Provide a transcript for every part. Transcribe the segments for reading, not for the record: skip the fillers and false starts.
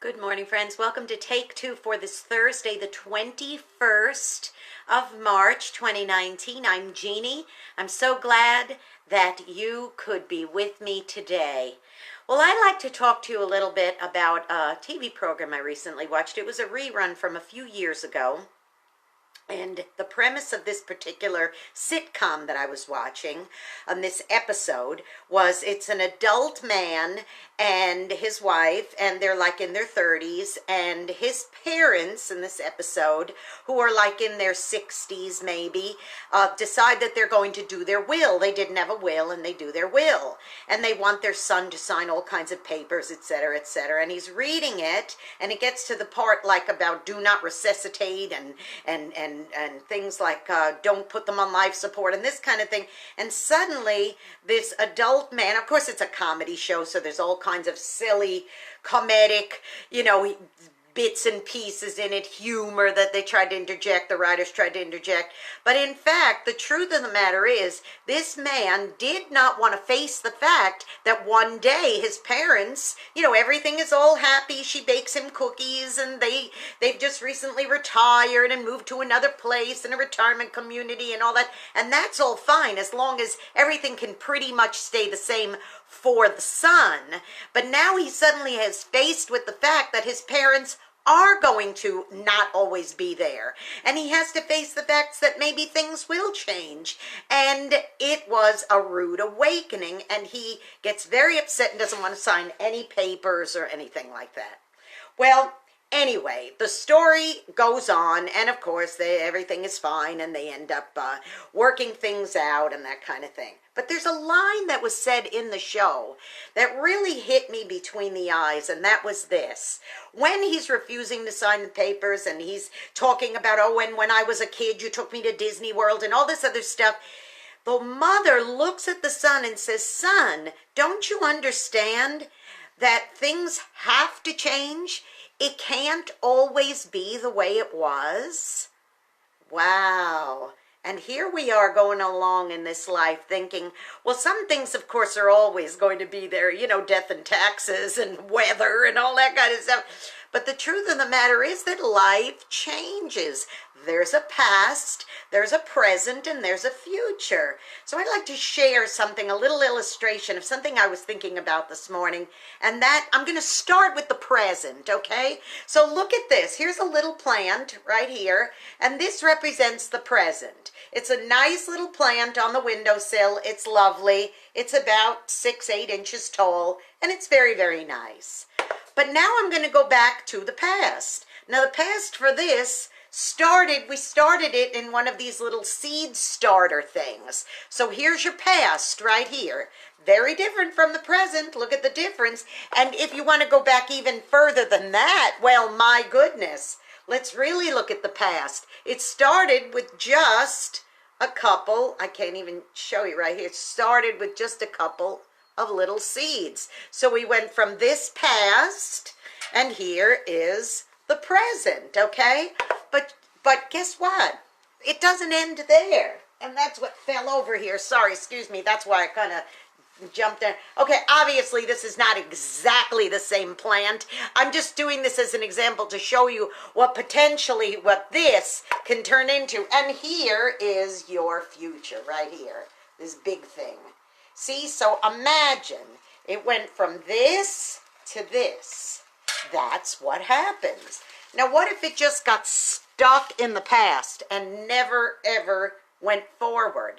Good morning, friends. Welcome to Take Two for this Thursday, the 21st of March, 2019. I'm Jeannie. I'm so glad that you could be with me today. Well, I'd like to talk to you a little bit about a TV program I recently watched. It was a rerun from a few years ago. And the premise of this particular sitcom that I was watching on this episode was it's an adult man and his wife, and they're like in their 30s, and his parents in this episode, who are like in their 60s maybe, decide that they're going to do their will. They didn't have a will, and they do their will. And they want their son to sign all kinds of papers, etc., etc. And he's reading it, and it gets to the part like about do not resuscitate and things like don't put them on life support and this kind of thing. And suddenly this adult man, of course it's a comedy show, so there's all kinds of silly comedic, bits and pieces in it, humor that they tried to interject, the writers tried to interject. But in fact, the truth of the matter is, this man did not want to face the fact that one day his parents, everything is all happy. She bakes him cookies, and they've just recently retired and moved to another place in a retirement community and all that. And that's all fine as long as everything can pretty much stay the same for the son. But now he suddenly is faced with the fact that his parents are going to not always be there, and he has to face the facts that maybe things will change. And it was a rude awakening, and he gets very upset and doesn't want to sign any papers or anything like that. Well, anyway, the story goes on, and of course everything is fine, and they end up working things out and that kind of thing. But there's a line that was said in the show that really hit me between the eyes, and that was this. When he's refusing to sign the papers, and he's talking about, and when I was a kid, you took me to Disney World and all this other stuff, the mother looks at the son and says, "Son, don't you understand that things have to change? It can't always be the way it was." Wow. And here we are going along in this life thinking, well, some things, of course, are always going to be there, death and taxes and weather and all that kind of stuff. But the truth of the matter is that life changes. There's a past, there's a present, and there's a future. So I'd like to share something, a little illustration of something I was thinking about this morning. And that, I'm going to start with the present, okay? So look at this. Here's a little plant right here, and this represents the present. It's a nice little plant on the windowsill. It's lovely. It's about 6-8 inches tall, and it's very, very nice. But now I'm going to go back to the past. Now the past for this we started it in one of these little seed starter things. So here's your past right here. Very different from the present. Look at the difference. And if you want to go back even further than that, well, my goodness, let's really look at the past. It started with just a couple, I can't even show you right here. It started with just a couple of little seeds. So we went from this past, and here is the present, okay? But guess what? It doesn't end there. And that's what fell over here. Sorry, excuse me. That's why I kind of jumped in. Okay, obviously this is not exactly the same plant. I'm just doing this as an example to show you what this can turn into. And here is your future right here. This big thing. See, so imagine it went from this to this. That's what happens. Now, what if it just got stuck in the past and never, ever went forward?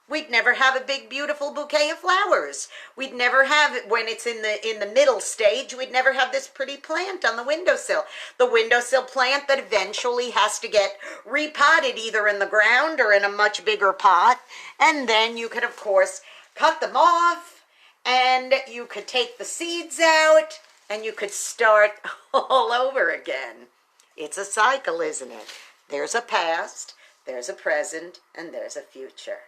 We'd never have a big, beautiful bouquet of flowers. We'd never have it when it's in the middle stage. We'd never have this pretty plant on the windowsill. The windowsill plant that eventually has to get repotted either in the ground or in a much bigger pot. And then you could, of course, cut them off, and you could take the seeds out, and you could start all over again. It's a cycle, isn't it? There's a past, there's a present, and there's a future.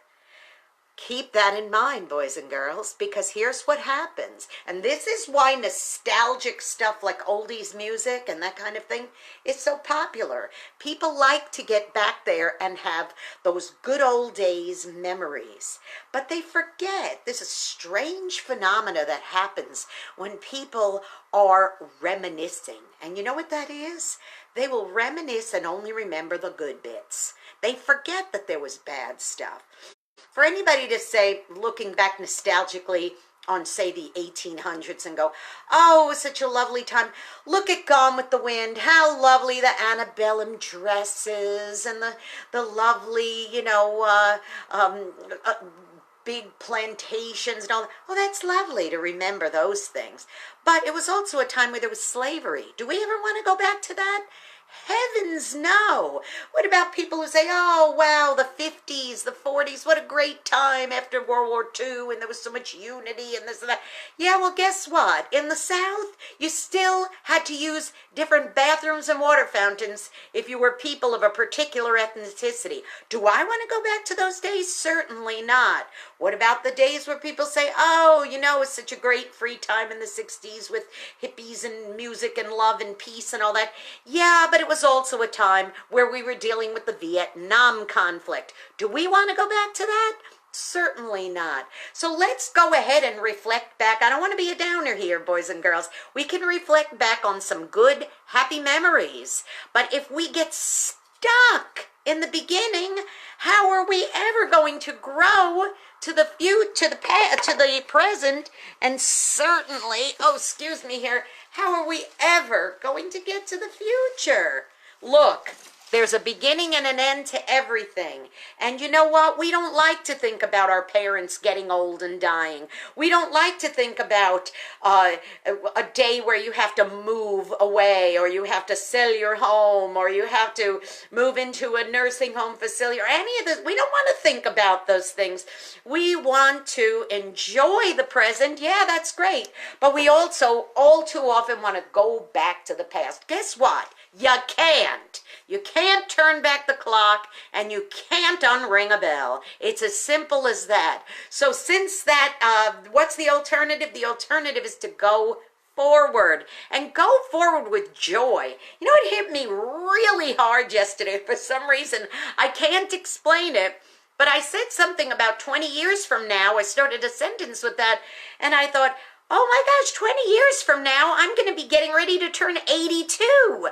Keep that in mind, boys and girls, because here's what happens. And this is why nostalgic stuff like oldies music and that kind of thing is so popular. People like to get back there and have those good old days memories. But they forget there's a strange phenomena that happens when people are reminiscing. And you know what that is? They will reminisce and only remember the good bits. They forget that there was bad stuff. For anybody to say, looking back nostalgically on, say, the 1800s and go, oh, it was such a lovely time. Look at Gone with the Wind. How lovely the antebellum dresses and the lovely, big plantations and all that. Oh, that's lovely to remember those things. But it was also a time where there was slavery. Do we ever want to go back to that? Heavens no. What about people who say, oh, wow, the 50s, the 40s, what a great time after World War II, and there was so much unity and this and that. Yeah, well, guess what? In the South, you still had to use different bathrooms and water fountains if you were people of a particular ethnicity. Do I want to go back to those days? Certainly not. What about the days where people say, oh, it was such a great free time in the 60s with hippies and music and love and peace and all that? Yeah, but it was also a time where we were dealing with the Vietnam conflict. Do we want to go back to that? Certainly not. So let's go ahead and reflect back. I don't want to be a downer here, boys and girls. We can reflect back on some good, happy memories. But if we get stuck in the beginning, how are we ever going to grow to the the present? And certainly, how are we ever going to get to the future? Look, there's a beginning and an end to everything. And you know what? We don't like to think about our parents getting old and dying. We don't like to think about a day where you have to move away, or you have to sell your home, or you have to move into a nursing home facility, or any of this. We don't want to think about those things. We want to enjoy the present. Yeah, that's great. But we also all too often want to go back to the past. Guess what? You can't. You can't turn back the clock, and you can't unring a bell. It's as simple as that. So since that, what's the alternative? The alternative is to go forward, and go forward with joy. You know, it hit me really hard yesterday. For some reason, I can't explain it, but I said something about 20 years from now. I started a sentence with that, and I thought, oh my gosh, 20 years from now, I'm going to be getting ready to turn 82.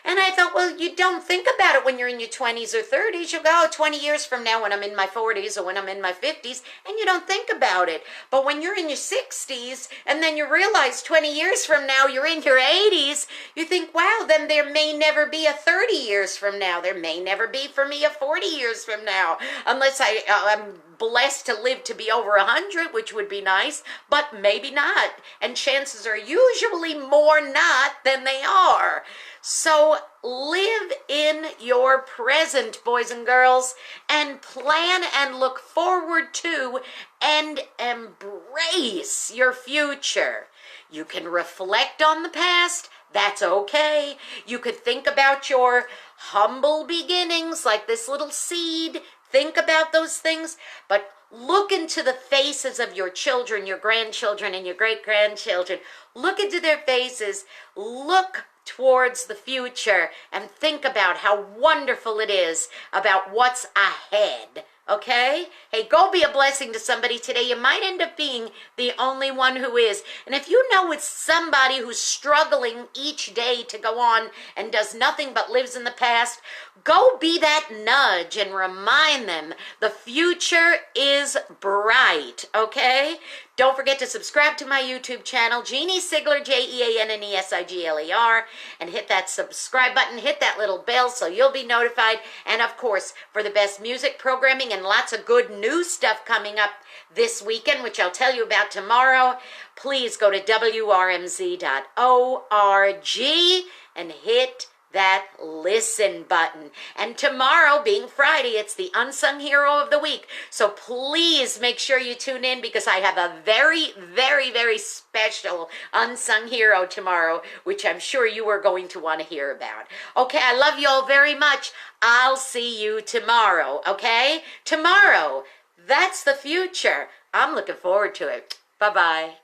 And I thought, well, you don't think about it when you're in your 20s or 30s. You go, oh, 20 years from now when I'm in my 40s or when I'm in my 50s, and you don't think about it. But when you're in your 60s, and then you realize 20 years from now you're in your 80s, you think, wow, then there may never be a 30 years from now. There may never be for me a 40 years from now, unless I'm blessed to live to be over 100, which would be nice, but maybe not. And chances are usually more not than they are. So live in your present, boys and girls, and plan and look forward to and embrace your future. You can reflect on the past. That's okay. You could think about your humble beginnings, like this little seed. Think about those things, but look into the faces of your children, your grandchildren, and your great-grandchildren. Look into their faces. Look towards the future and think about how wonderful it is, about what's ahead. Okay? Hey, go be a blessing to somebody today. You might end up being the only one who is. And if you know it's somebody who's struggling each day to go on and does nothing but lives in the past, go be that nudge and remind them the future is bright. Okay? Don't forget to subscribe to my YouTube channel, Jeanne Sigler, JeanneSigler, and hit that subscribe button, hit that little bell so you'll be notified. And of course, for the best music programming and lots of good new stuff coming up this weekend, which I'll tell you about tomorrow, please go to WRMZ.org and hit that listen button. And tomorrow, being Friday, it's the Unsung Hero of the Week. So please make sure you tune in, because I have a very, very, very special Unsung Hero tomorrow, which I'm sure you are going to want to hear about. Okay, I love you all very much. I'll see you tomorrow, okay? Tomorrow, That's the future. I'm looking forward to it. Bye-bye.